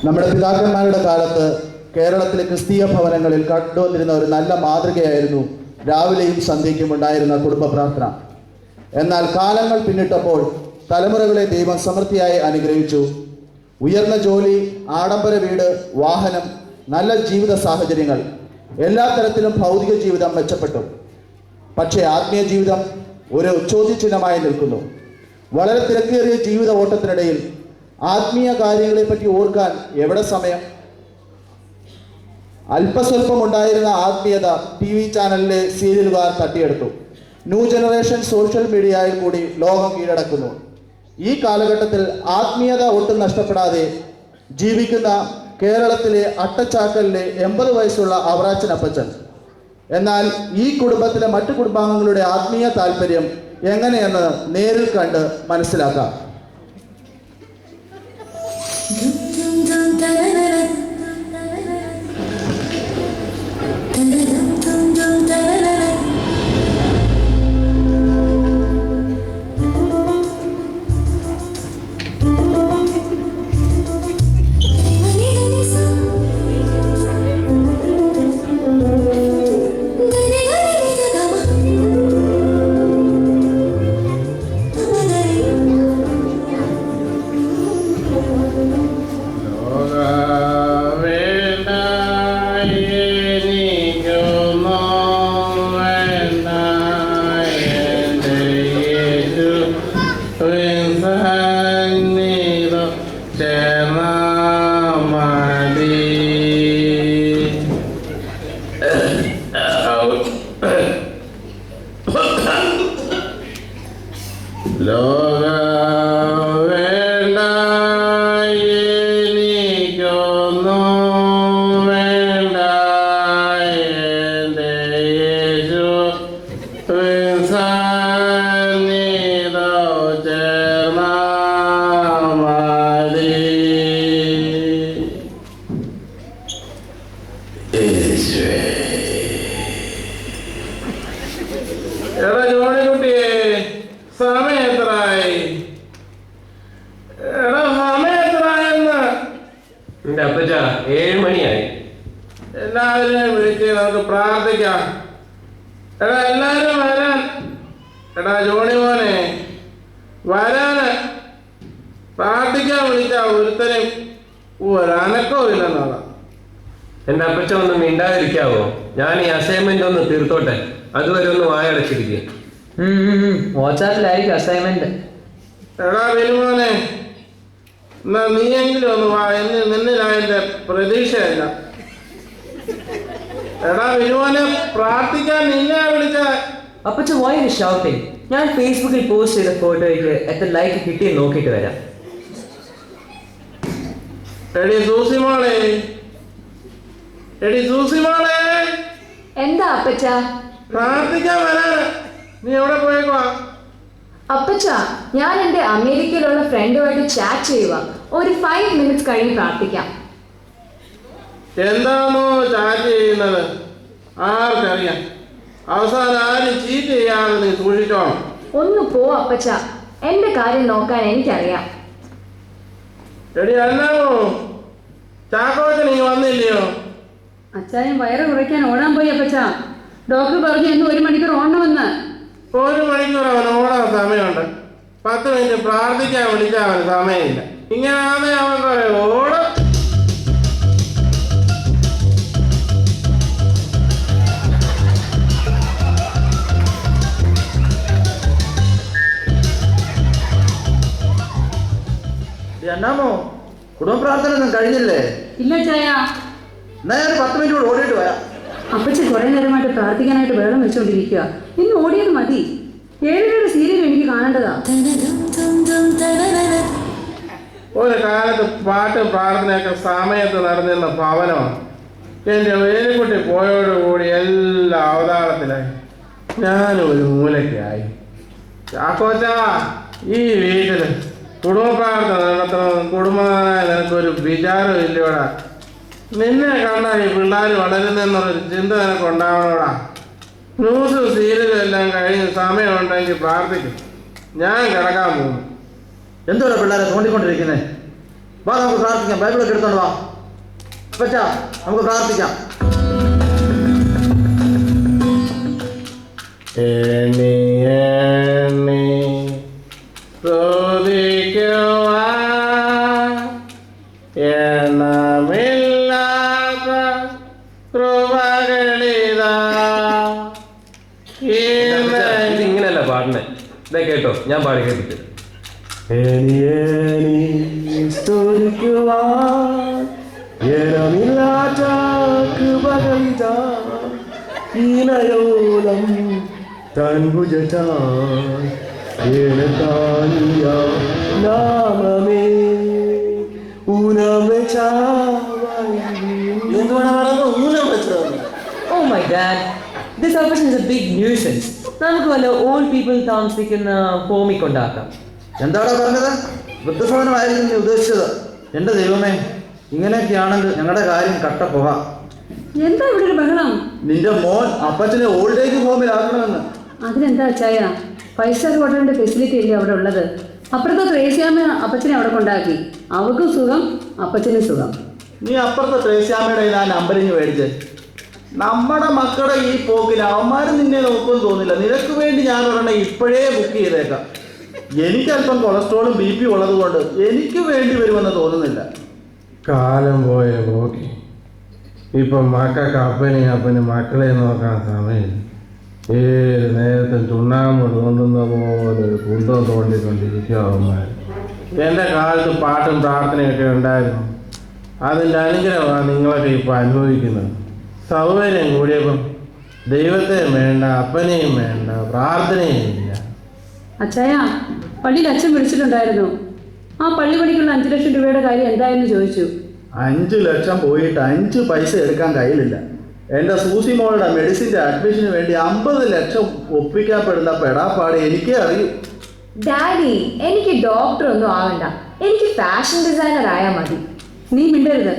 നമ്മുടെ പിതാക്കന്മാരുടെ കാലത്ത് കേരളത്തിലെ ക്രിസ്തീയ ഭവനങ്ങളിൽ കണ്ടുവന്നിരുന്ന ഒരു നല്ല മാതൃകയായിരുന്നു രാവിലെയും സന്ധ്യയ്ക്കും ഉണ്ടായിരുന്ന കുടുംബ പ്രാർത്ഥന. എന്നാൽ കാലങ്ങൾ പിന്നിട്ടപ്പോൾ തലമുറകളെ ദൈവം സമൃദ്ധിയായി അനുഗ്രഹിച്ചു. ഉയർന്ന ജോലി, ആഡംബര വീട്, വാഹനം, നല്ല ജീവിത സാഹചര്യങ്ങൾ, എല്ലാ തരത്തിലും ഭൗതിക ജീവിതം മെച്ചപ്പെട്ടു. പക്ഷേ ആത്മീയ ജീവിതം ഒരു ചോദ്യചിഹ്നമായി നിൽക്കുന്നു. വളരെ തിരക്കേറിയ ജീവിത ഓട്ടത്തിനിടയിൽ ആത്മീയ കാര്യങ്ങളെപ്പറ്റി ഓർക്കാൻ എവിടെ സമയം? അല്പസ്വല്പം ഉണ്ടായിരുന്ന ആത്മീയത TV ചാനലിലെ സീരിയലുകാർ തട്ടിയെടുത്തു. ന്യൂ ജനറേഷൻ സോഷ്യൽ മീഡിയയിൽ കൂടി ലോകം കീഴടക്കുന്നു. ഈ കാലഘട്ടത്തിൽ ആത്മീയത ഒട്ടും നഷ്ടപ്പെടാതെ ജീവിക്കുന്ന കേരളത്തിലെ അട്ടച്ചാക്കലിലെ 80 വയസ്സുള്ള അവറാച്ചനപ്പച്ചൻ. എന്നാൽ ഈ കുടുംബത്തിലെ മറ്റു കുടുംബാംഗങ്ങളുടെ ആത്മീയ താല്പര്യം എങ്ങനെയെന്ന് നേരിൽ കണ്ട് മനസ്സിലാക്കാം. എല്ലാവരെയും വിളിച്ച് നമുക്ക് പ്രാർത്ഥിക്കാം. എല്ലാവരും വരാൻ. ജോണി മോനെ വരാന് പ്രാർത്ഥിക്കാൻ വിളിച്ചാ ഒരുത്തനും ഒരനക്കവും ഇല്ലെന്നാണ്. എൻ്റെ അപ്പച്ച ഒന്ന് മിണ്ടാതിരിക്കാവോ? ഞാൻ ഈ അസൈൻമെന്റ് ഒന്ന് തീർത്തോട്ടെ, അതുവരെ ഒന്ന് വായടച്ചിരിക്കുക. വാട്സാപ്പിലായിരിക്കും അസൈൻമെന്റ്. വിനുമോനെ എന്നാ നീയെങ്കിലും ഒന്ന് വാ, നിന്നിലായതിന്റെ പ്രതീക്ഷയല്ല. വിനുമോനെ പ്രാർത്ഥിക്കാൻ നിന്നെ വിളിച്ച. അപ്പച്ച why are you shouting? ഞാൻ ഫേസ്ബുക്കിൽ പോസ്റ്റ് ചെയ്ത ഫോട്ടോയ്ക്ക് എത്ര ലൈക്ക് കിട്ടിയെന്ന് നോക്കിയിട്ട് വരാം. സൂസിമോളെ എന്താ അപ്പച്ച? പ്രാർത്ഥിക്കാൻ വരാൻ. നീ എവിടെ പോയേക്കുവാ? അപ്പച്ച, ഞാൻ എൻ്റെ അമേരിക്കയിലുള്ള ഫ്രണ്ടുമായിട്ട് ചാറ്റ് ചെയ്യുക. ഒരു 5 minutes കഴിഞ്ഞ് പ്രാർത്ഥിക്കാം. എന്താണോ ചാറ്റ് ചെയ്യുന്നത് ആർക്കറിയാം. അവസാനം ആരും ചീറ്റ് ചെയ്യാതെ നീ സൂക്ഷിച്ചോണം. ഒന്ന് പോ അപ്പച്ച, എൻ്റെ കാര്യം നോക്കാൻ എനിക്കറിയാം. അല്ലാമോ ചാക്കോച്ചൻ നീ വന്നില്ലയോ? അച്ചായൻ വയറ് കുറയ്ക്കാൻ ഓടാൻ പോയി അപ്പച്ച. ഡോക്ടർ പറഞ്ഞു ഇന്ന് 1 മണിക്കൂർ ഓടണമെന്ന്. 1 മണിക്കൂർ അവൻ ഓടാൻ സമയമുണ്ട്. 10 മിനിറ്റ് പ്രാർത്ഥിക്കാൻ വിളിച്ചാൽ അവന് സമയമില്ല. ഇങ്ങനെയാണെ അവൻ ഓടും. എന്നാമോ കുടുംബ പ്രാർത്ഥന ഒന്നും കഴിഞ്ഞില്ലേ? ഇല്ല ചായ. എന്നാ ഞാൻ 10 മിനിറ്റ് കൂടെ ഓടിയിട്ട് വരാം. അപ്പച്ച കുറെ നേരമായിട്ട് പ്രാർത്ഥിക്കാനായിട്ട് വെള്ളം വെച്ചോണ്ടിരിക്കുക. ഇന്ന് ഓടിയത് മതി. 7 സീരിയൽ എനിക്ക് കാണേണ്ടതാ. ഒരു കാലത്ത് പാട്ടും പ്രാർത്ഥനയൊക്കെ സമയത്ത് നടന്നിരുന്ന ഭവനമാണ്. എൻ്റെ വേലിക്കുട്ടി പോയോടുകൂടി എല്ലാ അവതാളത്തിലായി. ഞാനൊരു മൂലയ്ക്കായി. ചാക്കോച്ചാ, ഈ വീട്ടില് കുടുംബ പ്രാർത്ഥന നടത്തണം. കുടുംബനായ നിനക്കൊരു വിചാരം ഇല്ലയോടാ. നിന്നെ കണ്ടാൽ ഈ പിള്ളേർ വളരുന്നെന്നുള്ളൊരു ചിന്ത നിനക്ക് ഉണ്ടാവണോടാ. ന്യൂസ് സീരിയലും എല്ലാം കഴിഞ്ഞ് സമയമുണ്ടെങ്കിൽ പ്രാർത്ഥിക്കും. ഞാൻ കിടക്കാൻ പോകുന്നു. എന്തോടാ പിള്ളേരെ തോണ്ടിക്കൊണ്ടിരിക്കുന്നേ? വാ നമുക്ക് പ്രാർത്ഥിക്കാം. ബൈബിളൊക്കെ എടുത്തോണ്ട് വാ. അപ്പച്ചാ നമുക്ക് പ്രാർത്ഥിക്കാം. എണ്ണമില്ലാത്ത കൃപകളിതാ ഇതിങ്ങനെയല്ല പാടണേ. ഇതേ കേട്ടോ, ഞാൻ പാടി കേട്ടിട്ട്. Oh my dad, this operation is a big nuisance. നമുക്ക് വല്ല ഓൾഡ് പീപ്പിൾ താമസിക്കുന്ന ഹോമിൽ കൊണ്ടാക്കാം. എന്താടാ പറഞ്ഞത്? വൃദ്ധഭവനമായിരുന്നു നീ ഉദ്ദേശിച്ചത്? എൻ്റെ ദൈവമേ, ഇങ്ങനെയൊക്കെയാണെങ്കിൽ ഞങ്ങളുടെ കാര്യം കട്ടപ്പോകാം. എന്താ ഇവിടെ ഒരു ബഹളം? നിന്റെ മോൻ അപ്പച്ചനെ ഓൾഡ് ഏജ് ഹോമിലാക്കണമെന്ന്. അതിനെന്താ അച്ചായ? 5 സ്റ്റാർ ഹോട്ടലിന്റെ ഫെസിലിറ്റി അല്ലേ അവിടെ ഉള്ളത്? അപ്പുറത്തെ ത്രേസ്യാമ്മ അപ്പച്ചനെ അവിടെ കൊണ്ടാക്കി. അവൾക്കും സുഖം, അപ്പച്ചനും സുഖം. നീ അപ്പുറത്തെ ത്രേസ്യാമ്മയുടെ ആ നമ്പറിങ് മേടിച്ച്. നമ്മുടെ മക്കളുടെ ഈ പോക്കിൽ അവന്മാരും നിന്നെ നോക്കുമെന്ന് തോന്നില്ല. നിനക്ക് വേണ്ടി ഞാൻ ഒരെണ്ണം ഇപ്പോഴേ ബുക്ക് ചെയ്തേക്കാം. എനിക്കല്പം കൊളസ്ട്രോളും BP ഉള്ളത് കൊണ്ട് എനിക്ക് വേണ്ടി വരുമെന്ന് തോന്നുന്നില്ല. കാലം പോയ പോക്കി. ഇപ്പം മക്കൾക്ക് അപ്പന് മക്കളെ നോക്കാൻ സമയമില്ല. ഏത് നേരത്തും ചുണ്ണാമ്പ് തോന്നുന്ന പോലെ ഒരു കുന്തം തോണ്ടിക്കൊണ്ടിരിക്കുക അവന്മാർ. എൻ്റെ കാലത്ത് പാട്ടും പ്രാർത്ഥനയൊക്കെ ഉണ്ടായിരുന്നു. അതിൻ്റെ അനുഗ്രഹമാണ് നിങ്ങളൊക്കെ ഇപ്പോൾ അനുഭവിക്കുന്നത്. സൗകര്യം കൂടിയപ്പം ദൈവത്തെയും വേണ്ട, അപ്പനെയും വേണ്ട, പ്രാർത്ഥനയും ഇല്ല. അച്ചായ, പള്ളിയിൽ അച്ഛൻ വിളിച്ചിട്ടുണ്ടായിരുന്നു. ആ പള്ളി പണിക്കുള്ള 5 ലക്ഷം രൂപയുടെ കാര്യം എന്തായെന്ന് ചോദിച്ചു. 5 ലക്ഷം പോയിട്ട് 5 പൈസ എടുക്കാൻ കയ്യിലില്ല. എൻ്റെ സൂസി മോളുടെ മെഡിസിൻ്റെ അഡ്മിഷന് വേണ്ടി 50 ലക്ഷം ഒപ്പിക്കപ്പെടുന്ന പെടാപ്പാട് എനിക്കേ അറിയൂ. ഡാഡി, എനിക്ക് ഡോക്ടർ ഒന്നും ആവണ്ട. എനിക്ക് ഫാഷൻ ഡിസൈനർ ആയാൽ മതി. നീ മിണ്ടരുത്.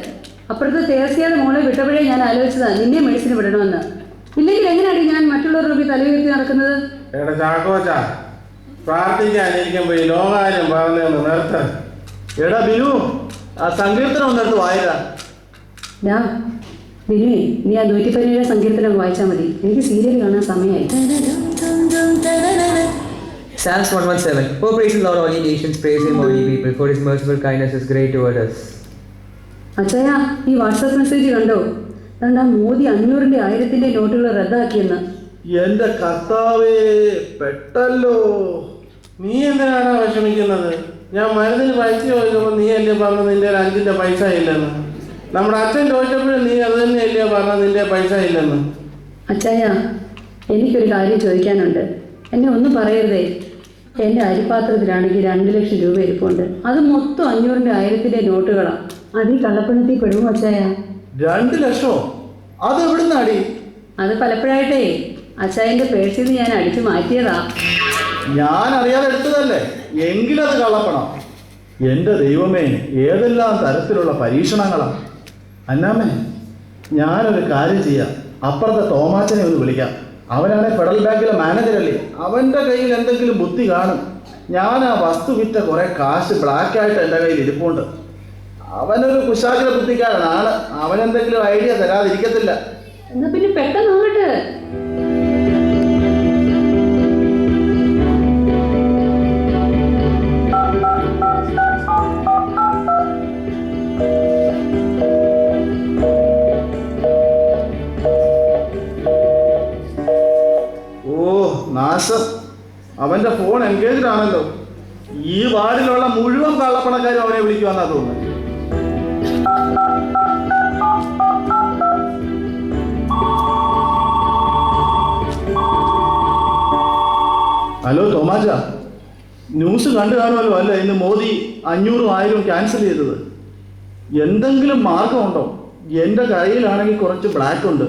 അപ്പുറത്തെ തേർസിയുടെ മോളെ വിട്ടപ്പോഴേ ഞാൻ ആലോചിച്ചതാ നിന്നെ മെഡിസിന് വിടണമെന്ന്. ഇല്ലെങ്കിൽ എങ്ങനെയാണ് ഞാൻ മറ്റുള്ളവരുടെ മുമ്പിൽ തല ഉയർത്തി നടക്കുന്നത്? എടാ ചാക്കോച്ചാ, പ്രാർത്ഥിക്കാനിരിക്കുമ്പോൾ ഈ ലോകാര്യം പറഞ്ഞൊന്ന് നിർത്താൻ. എടാ ബിനു, ആ സങ്കീർത്തനം ഒന്നെടുത്ത് വായിരാ. ഡാ ബിനുവേ, നീ ആ 117 സങ്കീർത്തനം വായിച്ചാൽ മതി. എനിക്ക് സീരിയൽ കാണാൻ സമയമായി. Psalms 117. Oh, praise the Lord, all ye nations, praise him, all ye people, for his merciful kindness is great toward us. അച്ചായ, ഈ വാട്സാപ്പ് മെസ്സേജ് കണ്ടോ? അതുകൊണ്ട് ആ മോദി 500ന്റെ 1000ന്റെ നോട്ടുകൾ റദ്ദാക്കിയെന്ന്. എൻ്റെ കർത്താവേ, പെട്ടല്ലോ. നീ എന്തിനാണോ വിഷമിക്കുന്നത്? ഞാൻ മരുന്നിന് പൈസ ചോദിക്കുമ്പോൾ നീ അല്ലേ പറഞ്ഞു നിന്റെ 5ന്റെ പൈസ ഇല്ലെന്ന്. നമ്മുടെ അച്ഛൻ ചോദിച്ചപ്പോഴും നീ അത് തന്നെ അല്ലേ പറഞ്ഞു നിന്റെ പൈസ ഇല്ലെന്ന്. അച്ചായ, എനിക്കൊരു കാര്യം ചോദിക്കാനുണ്ട്. എന്നെ ഒന്നും പറയരുതേ. എൻ്റെ അരിപാത്രത്തിലാണെങ്കിൽ 2 ലക്ഷം രൂപ ഇരിപ്പുണ്ട്. അത് മൊത്തം 500ന്റെ 1000ന്റെ നോട്ടുകളാണ്. അത് ഈ കള്ളപ്പണത്തിൽ പെടുമോ അച്ചായ? 2 ലക്ഷമോ? അത് എവിടുന്നാടി? അത് പലപ്പോഴായിട്ടേ അച്ചായൻ്റെ പേഴ്സിൽ നിന്ന് ഞാൻ അടിച്ചു മാറ്റിയതാ. ഞാൻ അറിയാതെ എടുത്തതല്ലേ? എങ്കിലത് കള്ളപ്പണം. എൻ്റെ ദൈവമേ, ഏതെല്ലാം തരത്തിലുള്ള പരീക്ഷണങ്ങളാണ്. അന്നാമേ, ഞാനൊരു കാര്യം ചെയ്യാം. അപ്പുറത്തെ തോമാച്ചനെ ഒന്ന് വിളിക്കാം. അവനാണെ ഫെഡറൽ ബാങ്കിലെ മാനേജറല്ലേ. അവൻ്റെ കയ്യിൽ എന്തെങ്കിലും ബുദ്ധി കാണും. ഞാൻ ആ വസ്തു വിറ്റ കുറേ കാശ് ബ്ലാക്കായിട്ട് എൻ്റെ കയ്യിൽ ഇരിപ്പുണ്ട്. അവനൊരു കുശാഗ്ര ബുദ്ധിക്കാരനാണ്. അവനെന്തെങ്കിലും ഐഡിയ തരാതിരിക്കത്തില്ല. എന്നാ പിന്നെ പെട്ടെന്ന് നോക്കട്ടെ. നാശം, അവൻ്റെ ഫോൺ എൻഗേജ്ഡ് ആണല്ലോ. ഈ വാർഡിലുള്ള മുഴുവൻ കള്ളപ്പണക്കാരും അവനെ വിളിക്കുവാന്നാ തോന്നുന്നത്. ഹലോ തോമാച്ച, ന്യൂസ് കണ്ടു കാണുമല്ലോ അല്ലേ? ഇന്ന് മോദി 500ഉം 1000ഉം ക്യാൻസൽ ചെയ്തത്. എന്തെങ്കിലും മാർഗമുണ്ടോ? എൻ്റെ കയ്യിലാണെങ്കിൽ കുറച്ച് ബ്ലാക്ക് ഉണ്ട്.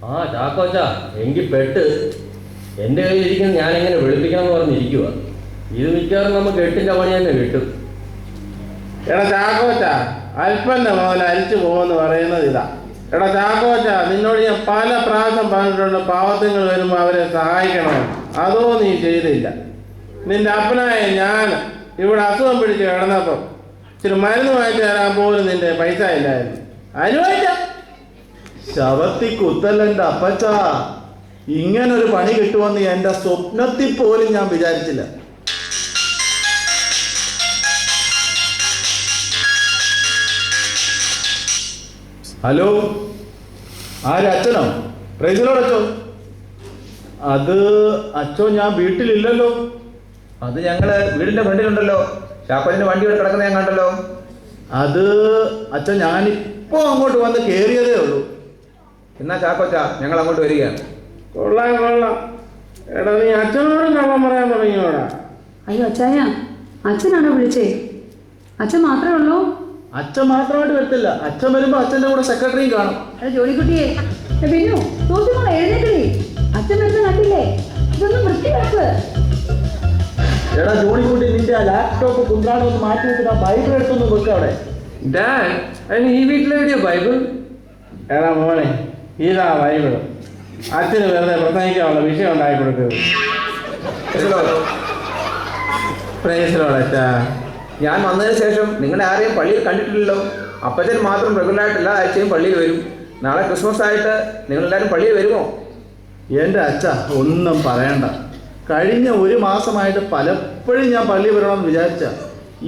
ആ ചാക്കോച്ചാ, എങ്കിൽ പെട്ട്. എൻ്റെ കയ്യിലിരിക്കുന്ന ഞാനെങ്ങനെ വെളുപ്പിക്കണം എന്ന് പറഞ്ഞിരിക്കുക. ഇത് മിക്കവാറും നമുക്ക് 8ന്റെ പണി തന്നെ കിട്ടും. എടാ ചാക്കോച്ചാ, അല്പന്റെ മുതൽ അരിച്ചു പോകുമെന്ന് പറയുന്നത് ഇതാ. എടാ ചാക്കോച്ചാ, നിന്നോട് ഞാൻ പല പ്രാവശ്യം പറഞ്ഞിട്ടുണ്ട് പാവത്തുങ്ങൾ വരുമ്പോൾ അവരെ സഹായിക്കണം. അതോ നീ ചെയ്തില്ല. നിന്റെ അപ്പനായ ഞാൻ ഇവിടെ അസുഖം പിടിച്ച് കിടന്നപ്പം ഇച്ചിരി മരുന്ന് വാങ്ങിച്ചു തരാൻ പോലും നിന്റെ പൈസ ഇല്ലായിരുന്നു. അനുഭവിക്കാം. ശവത്തി കുത്തല്ലെൻ്റെ അപ്പച്ച, ഇങ്ങനൊരു പണി കിട്ടുമെന്ന് എൻ്റെ സ്വപ്നത്തിൽ പോലും ഞാൻ വിചാരിച്ചില്ല. ഹലോ, അച്ഛനോ? പ്രൈസിലോടച്ചോ? അത് അച്ഛോ, ഞാൻ വീട്ടിലില്ലല്ലോ. അത് ഞങ്ങള് വീടിന്റെ ഫ്രണ്ടിലുണ്ടല്ലോ, ചാക്കോച്ചന്റെ വണ്ടി ഇവിടെ കിടക്കുന്ന ഞാൻ കണ്ടല്ലോ. അത് അച്ഛൻ ഞാനിപ്പോ അങ്ങോട്ട് വന്ന് കയറിയതേ ഉള്ളൂ. എന്നാ ചാക്കോച്ച, ഞങ്ങൾ അങ്ങോട്ട് വരികയാണ്. കൊള്ളാം കൊള്ളാം. എടാ നീ അച്ഛനോടും കള്ളം പറയാൻ തുടങ്ങിയോടാ. അയ്യോ അച്ചായ, അച്ഛനാണോ വിളിച്ചേ? അച്ഛൻ മാത്രമേ ഉള്ളൂ? അച്ഛൻ മാത്രമായിട്ട് വരത്തില്ല. അച്ഛൻ വരുമ്പോ അച്ഛൻ്റെ കൂടെ സെക്രട്ടറിയും കാണും. ജോലിക്കുട്ടിയെ പിന്നു തോറ്റുമോളെ എഴുന്നേക്കണേ. അച്ഛൻ വരുന്ന കണ്ടില്ലേ? ഇതൊന്നും വൃത്തിയാക്ക്. എടാ ജോണിക്കുട്ടി, നിന്റെ ആ ലാപ്ടോപ്പ് കുന്ത്രാണം ഒന്ന് മാറ്റി വെച്ചിട്ട് ആ ബൈബിൾ എടുത്തൊന്ന് വെക്കുക അവിടെ. ഡാഡ്, അതിന് ഈ വീട്ടിലെവിടെയോ ബൈബിൾ? എടാ മോനെ, ഇതാ ബൈബിള്. അച്ഛന് വെറുതെ പ്രസംഗിക്കാനുള്ള വിഷയം ഉണ്ടാക്കി കൊടുക്കരുത്. പ്രൈസിലോട് അച്ഛാ. ഞാൻ വന്നതിന് ശേഷം നിങ്ങളെ ആരെയും പള്ളിയിൽ കണ്ടിട്ടില്ലല്ലോ. അപ്പച്ചൻ മാത്രം റെഗുലറായിട്ട് എല്ലാ ആഴ്ചയും പള്ളിയിൽ വരും. നാളെ ക്രിസ്മസ് ആയിട്ട് നിങ്ങളെല്ലാവരും പള്ളിയിൽ വരുമോ? എൻ്റെ അച്ഛ, ഒന്നും പറയണ്ട. കഴിഞ്ഞ ഒരു മാസമായിട്ട് പലപ്പോഴും ഞാൻ പള്ളി വരണമെന്ന് വിചാരിച്ച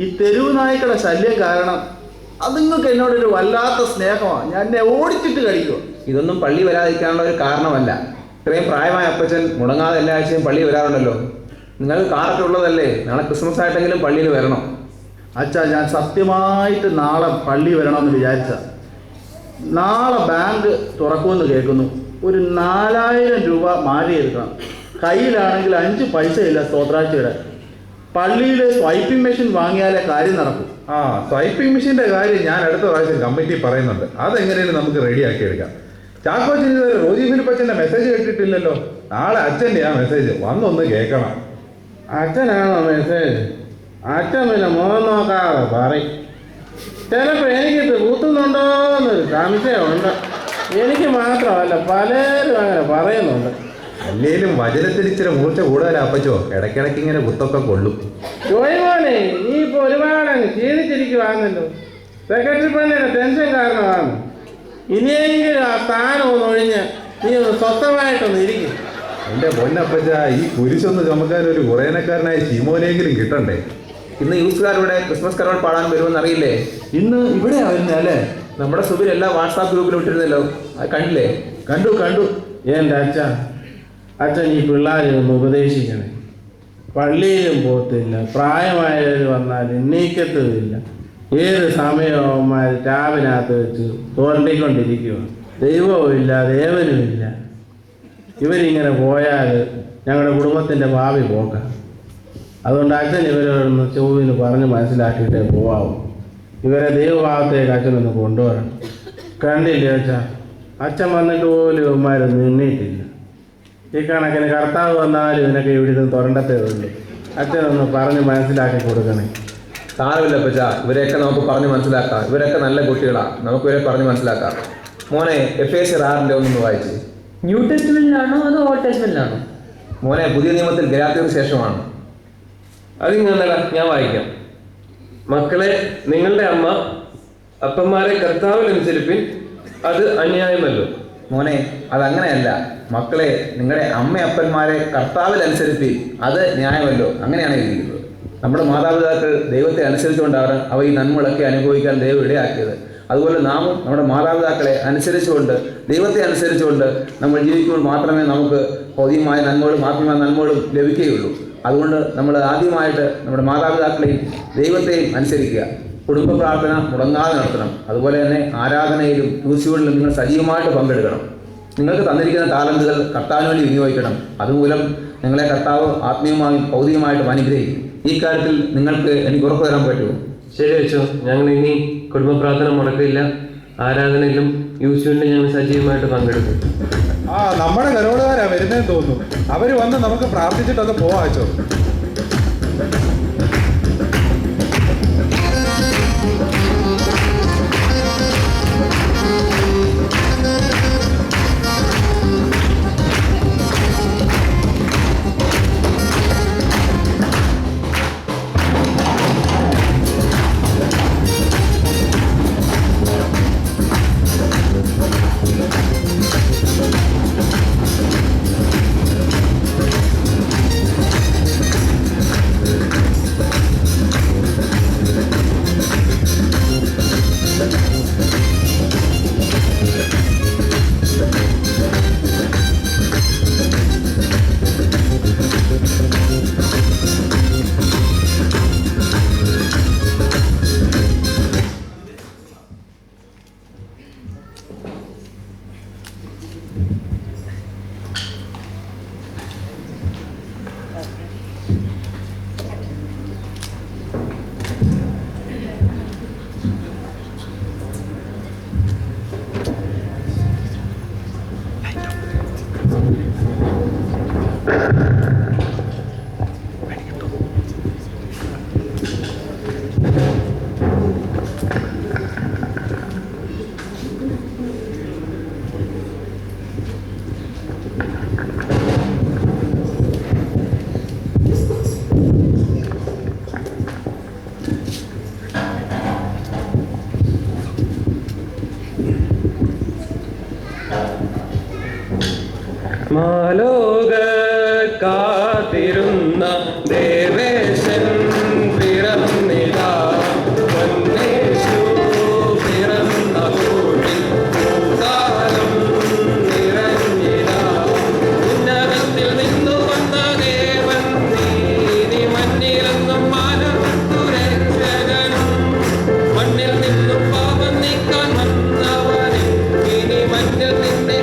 ഈ തെരുവ് നായ്ക്കളുടെ ശല്യം കാരണം അതുങ്ങൾക്ക് എന്നോടൊരു വല്ലാത്ത സ്നേഹമാണ്. ഞാൻ എന്നെ ഓടിച്ചിട്ട് കഴിക്കുക. ഇതൊന്നും പള്ളി വരാതിരിക്കാനുള്ള ഒരു കാരണമല്ല. ഇത്രയും പ്രായമായ അപ്പച്ചൻ മുടങ്ങാതെ എല്ലാ ആഴ്ചയും പള്ളി വരാറുണ്ടല്ലോ. നിങ്ങൾക്ക് കാറൊക്കെ ഉള്ളതല്ലേ, നാളെ ക്രിസ്മസ് ആയിട്ടെങ്കിലും പള്ളിയിൽ വരണം. അച്ഛാ, ഞാൻ സത്യമായിട്ട് നാളെ പള്ളി വരണമെന്ന് വിചാരിച്ച. നാളെ ബാങ്ക് തുറക്കുമെന്ന് കേൾക്കുന്നു. ഒരു 4000 രൂപ മാറി എടുക്കണം. കയ്യിലാണെങ്കിൽ 5 പൈസ ഇല്ല സ്തോത്രാഴ്ചയുടെ. പള്ളിയിൽ സ്വൈപ്പിംഗ് മെഷീൻ വാങ്ങിയാലേ കാര്യം നടക്കും. സ്വൈപ്പിംഗ് മെഷീന്റെ കാര്യം ഞാൻ അടുത്ത പ്രാവശ്യം കമ്മിറ്റി പറയുന്നുണ്ട്. അതെങ്ങനെയും നമുക്ക് റെഡിയാക്കി എടുക്കാം. ചാക്കോച്ചൻ ഇതുവരെ റോജി ഫിലിപ്പച്ചന്റെ മെസ്സേജ് കേട്ടിട്ടില്ലല്ലോ. നാളെ അച്ഛൻ്റെ ആ മെസ്സേജ് വന്നൊന്ന് കേൾക്കണം. അച്ഛനാണോ മെസ്സേജ്? അച്ഛൻ പിന്നെ മുഖം നോക്കാതെ പറയും. ചിലപ്പോൾ എനിക്കിത് കൂത്തുന്നുണ്ടോന്നൊരു സംശയമുണ്ട്. എനിക്ക് മാത്രമല്ല, പലരും അങ്ങനെ പറയുന്നുണ്ട്. അല്ലേലും വചനത്തിന് ഇച്ചിരി മൂർച്ച കൂടുതലാ അപ്പച്ചോ. ഇടയ്ക്കിടയ്ക്ക് ഇങ്ങനെ കുത്തൊക്കെ കൊള്ളും. ജോയിമോനെ, നീ ഇപ്പോൾ ഒരുപാട് അങ്ങ് ക്ഷീണിച്ചിരിക്കുവാന്നല്ലോ. സെക്രട്ടറി പണിയുടെ ടെൻഷൻ കാരണമാണ്. ഇനിയെങ്കിലും ആ സ്ഥാനം ഒന്ന് ഒഴിഞ്ഞ് നീ ഒന്ന് സ്വസ്ഥമായിട്ടൊന്ന് ഇരിക്കും. എൻ്റെ പൊന്നപ്പച്ച, ഈ കുരിശൊന്ന് ചുമക്കാൻ ഒരു കുറേനക്കാരനായ ശിമോനെങ്കിലും കിട്ടണ്ടേ. ഇന്ന് യൂസുകാരുടെ ക്രിസ്മസ് കരോൾ പാടാൻ വരുമെന്ന് അറിയില്ലേ? ഇന്ന് ഇവിടെ ആയിരുന്നേ അല്ലേ? നമ്മുടെ സുബിൽ എല്ലാ വാട്സാപ്പ് ഗ്രൂപ്പിലും ഇട്ടിരുന്നല്ലോ, അത് കണ്ടില്ലേ? കണ്ടു. എൻ്റെ അച്ഛൻ ഈ പിള്ളേരെ ഒന്ന് ഉപദേശിക്കണേ. പള്ളിയിലും പോകത്തില്ല, പ്രായമായവർ വന്നാൽ എണ്ണീക്കത്തുമില്ല. ഏത് സമയവും അവന്മാർ ടാബിനകത്ത് വെച്ച് തോണ്ടിക്കൊണ്ടിരിക്കുക. ദൈവവും ഇല്ല, ദേവനുമില്ല. ഇവരിങ്ങനെ പോയാൽ ഞങ്ങളുടെ കുടുംബത്തിൻ്റെ ഭാവി പോക്കാം. അതുകൊണ്ട് അച്ഛൻ ഇവരോടൊന്ന് ചൊവ്വിന് പറഞ്ഞ് മനസ്സിലാക്കിയിട്ടേ പോവാവും. ഇവരെ ദൈവഭാവത്തേക്ക് അച്ഛനൊന്ന് കൊണ്ടുവരണം. കണ്ടില്ലേ അച്ഛൻ വന്നിട്ട് പോലും ഇവന്മാരൊന്നും എണ്ണീട്ടില്ല. ഈ കണക്കിന് കർത്താവ് വന്നാലും ഇതിനൊക്കെ ഇവിടുന്ന് തുറണ്ടത്തേ ഉള്ളൂ. അച്ഛനൊന്ന് പറഞ്ഞ് മനസ്സിലാക്കി കൊടുക്കണേ. സാരമില്ല അപ്പച്ച, ഇവരെയൊക്കെ നമുക്ക് പറഞ്ഞ് മനസ്സിലാക്കാം. ഇവരൊക്കെ നല്ല കുട്ടികളാണ്, നമുക്ക് ഇവരെ പറഞ്ഞ് മനസ്സിലാക്കാം. മോനെ, എഫേസ്യർ 6 ഒന്നൊന്ന് വായിച്ച്. ന്യൂ ടെസ്റ്റ്മെന്റിലാണോ അതോ ഓൾഡ് ടെസ്റ്റ്മെന്റിലാണോ? മോനെ, പുതിയ നിയമത്തിൽ ഗലാത്യർക്ക് ശേഷമാണ്. അതിങ്ങനല്ല, ഞാൻ വായിക്കാം. മക്കളെ, നിങ്ങളുടെ അമ്മ അപ്പന്മാരെ കർത്താവിനനുസരിപ്പിൻ, അത് അന്യായമല്ലോ. മോനെ, അതങ്ങനെയല്ല. മക്കളെ, നിങ്ങളുടെ അമ്മയപ്പന്മാരെ കർത്താവിനനുസരിപ്പി, അത് ന്യായമല്ലോ. അങ്ങനെയാണ് എഴുതിയിരിക്കുന്നത്. നമ്മുടെ മാതാപിതാക്കൾ ദൈവത്തെ അനുസരിച്ചുകൊണ്ടാണ് അവ ഈ നന്മകളൊക്കെ അനുഭവിക്കാൻ ദൈവം ഇടയാക്കിയത്. അതുപോലെ നാമും നമ്മുടെ മാതാപിതാക്കളെ അനുസരിച്ചുകൊണ്ട്, ദൈവത്തെ അനുസരിച്ചുകൊണ്ട് നമ്മൾ ജീവിക്കുമ്പോൾ മാത്രമേ നമുക്ക് ഭൗതികമായ നന്മകളും ആത്മീയമായ നന്മകളും ലഭിക്കുകയുള്ളൂ. അതുകൊണ്ട് നമ്മൾ ആദ്യമായിട്ട് നമ്മുടെ മാതാപിതാക്കളെയും ദൈവത്തെയും അനുസരിക്കുക. കുടുംബ പ്രാർത്ഥന മുടങ്ങാതെ നടത്തണം. അതുപോലെ തന്നെ ആരാധനയിലും മ്യൂസിക്കുകളിലും നിങ്ങൾ സജീവമായിട്ട് പങ്കെടുക്കണം. നിങ്ങൾക്ക് തന്നിരിക്കുന്ന ടാലന്റുകൾ കർത്താവിന് വേണ്ടി വിനിയോഗിക്കണം. അതുമൂലം നിങ്ങളെ കർത്താവ് ആത്മീയമായും ഭൗതികമായിട്ടും അനുഗ്രഹിക്കും. ഈ കാര്യത്തിൽ നിങ്ങൾക്ക് എനിക്ക് ഉറപ്പ് തരാൻ പറ്റുമോ? ശരി വെച്ചോ, ഞങ്ങൾ ഇനി കുടുംബ പ്രാർത്ഥന മുടക്കില്ല. ആരാധനയിലും യൂസ്യൂലിലും ഞങ്ങൾ സജീവമായിട്ട് പങ്കെടുക്കും. നമ്മുടെ കരോടുകാരാ വരുന്നതെന്ന് തോന്നുന്നു. അവര് വന്ന് നമുക്ക് പ്രാർത്ഥിച്ചിട്ടൊക്കെ പോവാച്ചോ. മാലോക കാത്തിരുന്ന ദേവേശൻ പിറന്നിതാ പൊന്നേശു പിറന്ന കൂടി പൂക്കാലം നിറഞ്ഞിതാ ഉന്നതത്തിൽ നിന്നു വന്ന ദേവൻ നീതി മണ്ണിലെന്നും മാനവർത്തു രക്ഷകനും മണ്ണിൽ നിന്നും പാപം നീക്കാൻ വന്നവനെ ഇനി മണ്ണിൽ നിന്നെ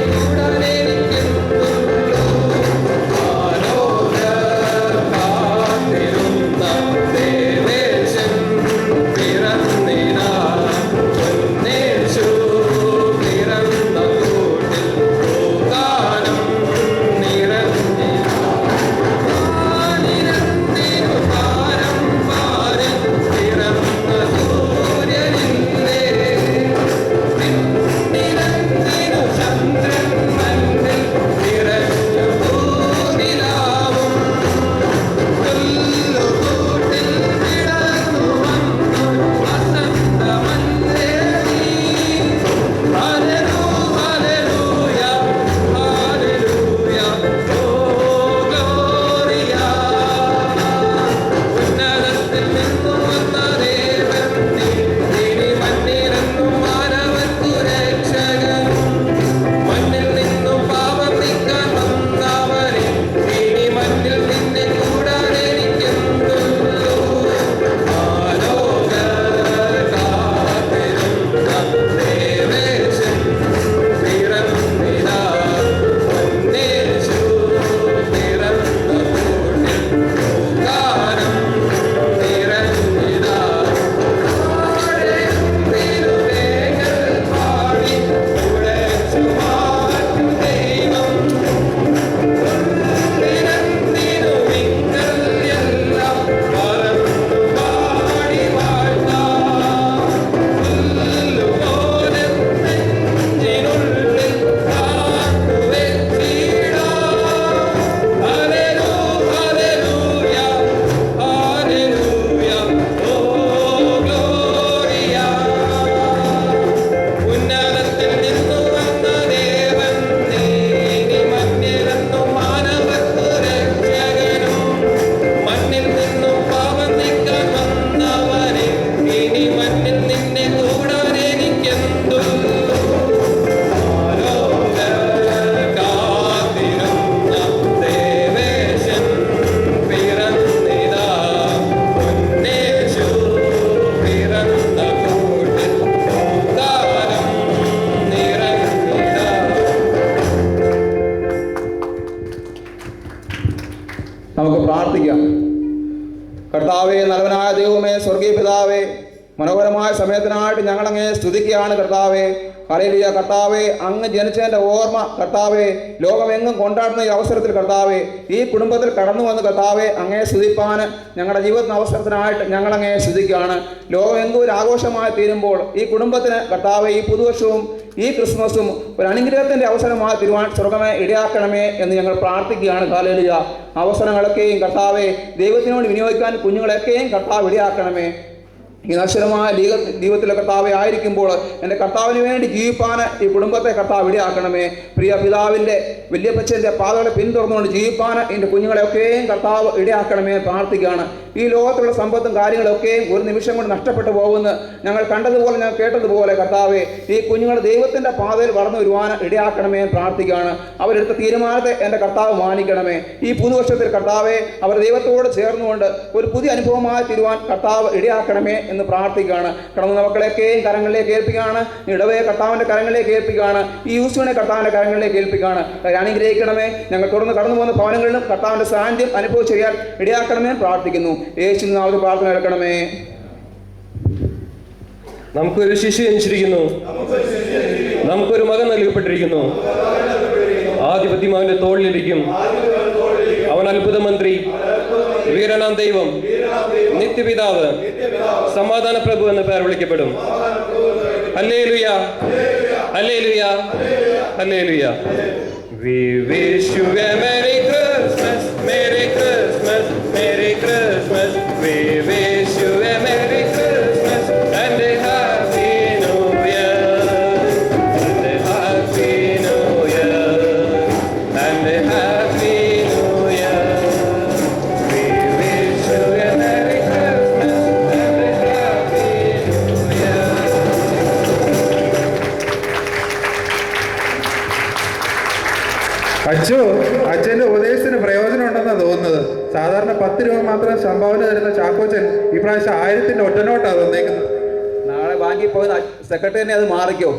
നമുക്ക് പ്രാർത്ഥിക്കാം. കർത്താവേ, നല്ലവനായ ദൈവമേ, സ്വർഗീയ പിതാവേ, മനോഹരമായ സമയത്തിനായിട്ട് ഞങ്ങളങ്ങേ സ്തുതിക്കുകയാണ് കർത്താവേ. ഹല്ലേലൂയ. കർത്താവേ, അങ്ങ് ജനിച്ചതിൻ്റെ ഓർമ്മ കർത്താവേ ലോകമെങ്ങും കൊണ്ടാടുന്ന ഈ അവസരത്തിൽ കർത്താവേ ഈ കുടുംബത്തിൽ കടന്നു വന്ന് കർത്താവേ അങ്ങേ സ്തുതിപ്പാൻ ഞങ്ങളുടെ ജീവിതത്തിന് അവസരത്തിനായിട്ട് ഞങ്ങളങ്ങേ സ്തുതിക്കുകയാണ്. ലോകമെങ്ങും ഒരു ആഘോഷമായി തീരുമ്പോൾ ഈ കുടുംബത്തിന് കർത്താവേ ഈ പുതുവർഷവും ഈ ക്രിസ്മസും ഒരു അനുഗ്രഹത്തിൻ്റെ അവസരമായി തീരുവാൻ സ്വർഗമേ ഇടയാക്കണമേ എന്ന് ഞങ്ങൾ പ്രാർത്ഥിക്കുകയാണ്. ഹല്ലേലൂയ. അവസരങ്ങളൊക്കെയും കർത്താവേ ദൈവത്തിനോട് വിനിയോഗിക്കാൻ കുഞ്ഞുങ്ങളൊക്കെയും കർത്താവ് ഇടയാക്കണമേ. ഈ നശ്വരമായ ജീവിതത്തിലെ കർത്താവെ ആയിരിക്കുമ്പോൾ എൻ്റെ കർത്താവിന് വേണ്ടി ജീവിപ്പാൻ ഈ കുടുംബത്തെ കർത്താവ് ഇടയാക്കണമേ. പ്രിയ പിതാവിൻ്റെ വല്യപ്പച്ചൻ്റെ പാതകളെ പിന്തുടർന്നുകൊണ്ട് ജീവിപ്പാൻ എൻ്റെ കുഞ്ഞുങ്ങളെയൊക്കെയും കർത്താവ് ഇടയാക്കണമേ പ്രാർത്ഥിക്കുകയാണ്. ഈ ലോകത്തുള്ള സമ്പത്തും കാര്യങ്ങളൊക്കെയും ഒരു നിമിഷം കൊണ്ട് നഷ്ടപ്പെട്ടു പോകുമെന്ന് ഞങ്ങൾ കണ്ടതുപോലെ ഞങ്ങൾ കേട്ടതുപോലെ കർത്താവെ ഈ കുഞ്ഞുങ്ങൾ ദൈവത്തിൻ്റെ പാതയിൽ വളർന്നു വരുവാൻ ഇടയാക്കണമേ പ്രാർത്ഥിക്കുകയാണ്. അവരെടുത്ത തീരുമാനത്തെ എൻ്റെ കർത്താവ് മാനിക്കണമേ. ഈ പുതുവർഷത്തിൽ കർത്താവെ അവർ ദൈവത്തോട് ചേർന്നുകൊണ്ട് ഒരു പുതിയ അനുഭവമായി തീരുവാൻ കർത്താവ് ഇടയാക്കണമേ എന്ന് പ്രാർത്ഥിക്കുകയാണ്. കടന്ന മക്കളെയൊക്കെയും കരങ്ങളിലേക്ക് ഏൽപ്പിക്കുകയാണ്. ഇടവയെ കർത്താവിൻ്റെ കരങ്ങളിലേക്ക് ഏൽപ്പിക്കുകയാണ്. ഈ യൂസുവിനെ കർത്താവിൻ്റെ കരങ്ങളിലേക്ക് ഏൽപ്പിക്കുകയാണ്. അനുഗ്രഹിക്കണമേ. ഞങ്ങൾ തുടർന്ന് കടന്നു പോകുന്ന ഭവനങ്ങളിലും കർത്താവിൻ്റെ സാന്നിധ്യം അനുഭവിച്ചറിയാൻ ഇടയാക്കണമേ പ്രാർത്ഥിക്കുന്നു. യേശുവിൻ നാമത്തിൽ പ്രാർത്ഥന കേൾക്കണമേ. നമുക്കൊരു ശിശു ജനിച്ചിരിക്കുന്നു, നമുക്കൊരു മകൻ നൽകപ്പെട്ടിരിക്കുന്നു. ആധിപത്യം അവന്റെ തോളിലിരിക്കും. അവൻ അത്ഭുത മന്ത്രി, വീരനാം ദൈവം, നിത്യപിതാവ്, സമാധാന പ്രഭു എന്ന പേർ വിളിക്കപ്പെടും. Hallelujah, hallelujah, hallelujah. We wish you a Merry Christmas, Merry Christmas, Merry Christmas. We wish you a Merry Christmas and a Happy New Year, and a Happy New Year, and a ചാക്കോച്ചന് പ്രയോജനം ഉണ്ടെന്നാണ് തോന്നുന്നത്. സാധാരണ 10 രൂപ മാത്രം സംഭാവന തരുന്ന ചാക്കോച്ചൻ ഈ പ്രാവശ്യം 1000-ന്റെ ഒറ്റനോട്ടാണ് തന്നേക്കുന്നത്. നാളെ ബാങ്കിൽ പോയി സെക്രട്ടറിനെ അത് മാറിക്കോ.